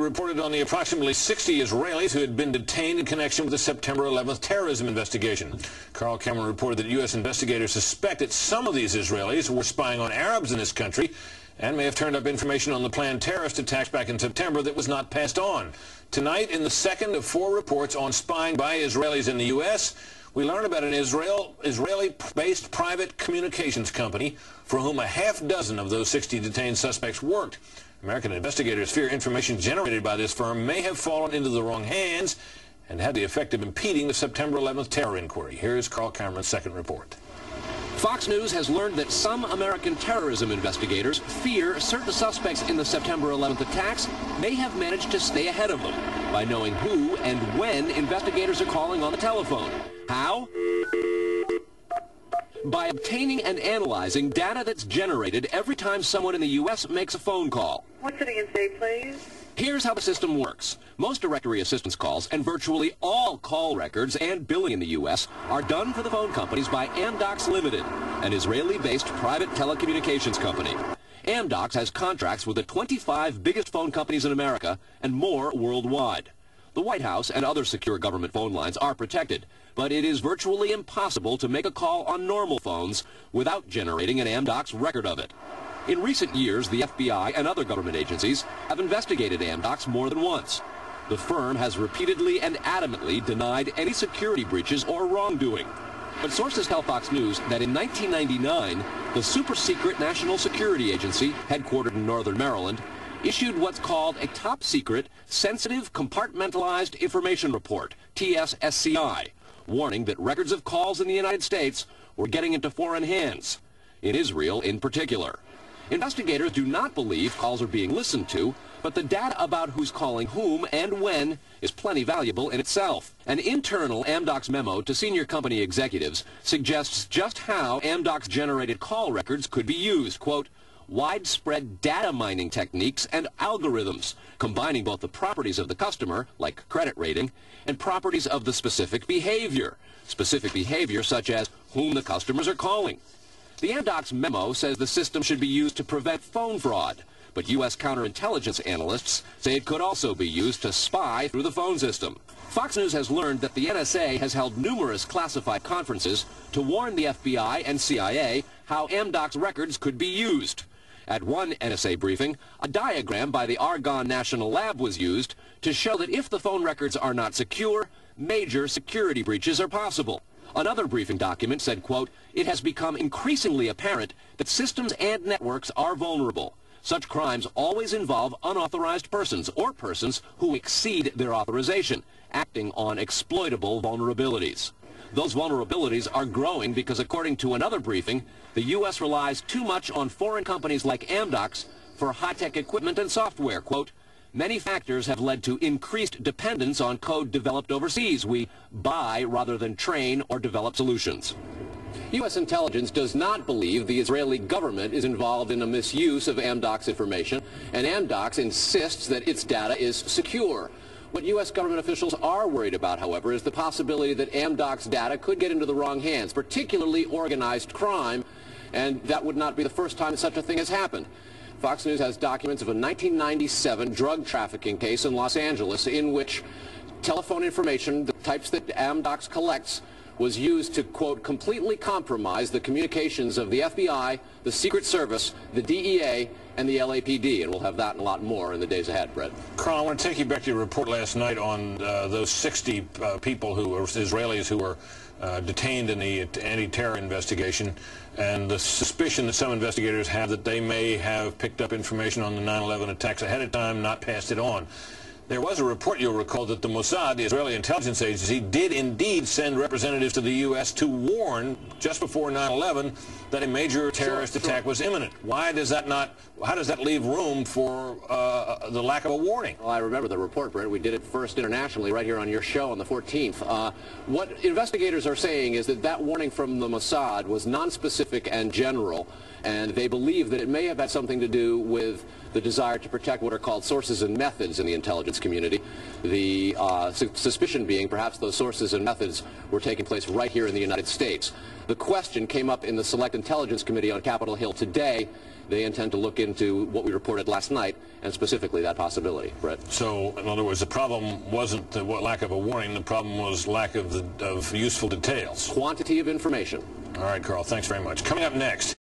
reported on the approximately 60 Israelis who had been detained in connection with the September 11th terrorism investigation. Carl Cameron reported that U.S. investigators suspect that some of these Israelis were spying on Arabs in this country and may have turned up information on the planned terrorist attacks back in September that was not passed on. Tonight, in the second of 4 reports on spying by Israelis in the U.S., we learn about an Israeli-based private communications company for whom a half dozen of those 60 detained suspects worked. American investigators fear information generated by this firm may have fallen into the wrong hands and had the effect of impeding the September 11th terror inquiry. Here's Carl Cameron's second report. Fox News has learned that some American terrorism investigators fear certain suspects in the September 11th attacks may have managed to stay ahead of them by knowing who and when investigators are calling on the telephone. How? By obtaining and analyzing data that's generated every time someone in the U.S. makes a phone call. What's it again, say, please? Here's how the system works. Most directory assistance calls and virtually all call records and billing in the U.S. are done for the phone companies by Amdocs Limited, an Israeli-based private telecommunications company. Amdocs has contracts with the 25 biggest phone companies in America and more worldwide. The White House and other secure government phone lines are protected, but it is virtually impossible to make a call on normal phones without generating an Amdocs record of it. In recent years, the FBI and other government agencies have investigated Amdocs more than once. The firm has repeatedly and adamantly denied any security breaches or wrongdoing. But sources tell Fox News that in 1999, the super-secret National Security Agency, headquartered in northern Maryland, issued what's called a top-secret, sensitive, compartmentalized information report, TSSCI, warning that records of calls in the United States were getting into foreign hands, in Israel in particular. Investigators do not believe calls are being listened to, but the data about who's calling whom and when is plenty valuable in itself. An internal Amdocs memo to senior company executives suggests just how Amdocs-generated call records could be used. Quote, widespread data mining techniques and algorithms, combining both the properties of the customer, like credit rating, and properties of the specific behavior such as whom the customers are calling. The Amdocs memo says the system should be used to prevent phone fraud, but U.S. counterintelligence analysts say it could also be used to spy through the phone system. Fox News has learned that the NSA has held numerous classified conferences to warn the FBI and CIA how Amdocs records could be used. At one NSA briefing, a diagram by the Argonne National Lab was used to show that if the phone records are not secure, major security breaches are possible. Another briefing document said, quote, it has become increasingly apparent that systems and networks are vulnerable. Such crimes always involve unauthorized persons or persons who exceed their authorization, acting on exploitable vulnerabilities. Those vulnerabilities are growing because, according to another briefing, the U.S. relies too much on foreign companies like Amdocs for high-tech equipment and software. Quote, many factors have led to increased dependence on code developed overseas. We buy rather than train or develop solutions. U.S. intelligence does not believe the Israeli government is involved in a misuse of Amdocs information, and Amdocs insists that its data is secure. What U.S. government officials are worried about, however, is the possibility that Amdocs data could get into the wrong hands, particularly organized crime, and that would not be the first time that such a thing has happened. Fox News has documents of a 1997 drug trafficking case in Los Angeles in which telephone information, the types that Amdocs collects, was used to, quote, completely compromise the communications of the FBI, the Secret Service, the DEA, and the LAPD. And we'll have that and a lot more in the days ahead, Brett. Carl, I want to take you back to your report last night on those 60 people who were Israelis who were detained in the anti-terror investigation, and the suspicion that some investigators have that they may have picked up information on the 9/11 attacks ahead of time, not passed it on. There was a report, you'll recall, that the Mossad, the Israeli intelligence agency, did indeed send representatives to the U.S. to warn, just before 9/11, that a major terrorist attack was imminent. Why does that not, how does that leave room for the lack of a warning? Well, I remember the report, Brett. We did it first internationally right here on your show on the 14th. What investigators are saying is that that warning from the Mossad was nonspecific and general, and they believe that it may have had something to do with the desire to protect what are called sources and methods in the intelligence community. The suspicion being perhaps those sources and methods were taking place right here in the United States. The question came up in the Select Intelligence Committee on Capitol Hill today. they intend to look into what we reported last night, and specifically that possibility. Brett? So, in other words, the problem wasn't the lack of a warning, the problem was lack of useful details. Quantity of information. All right, Carl, thanks very much. Coming up next...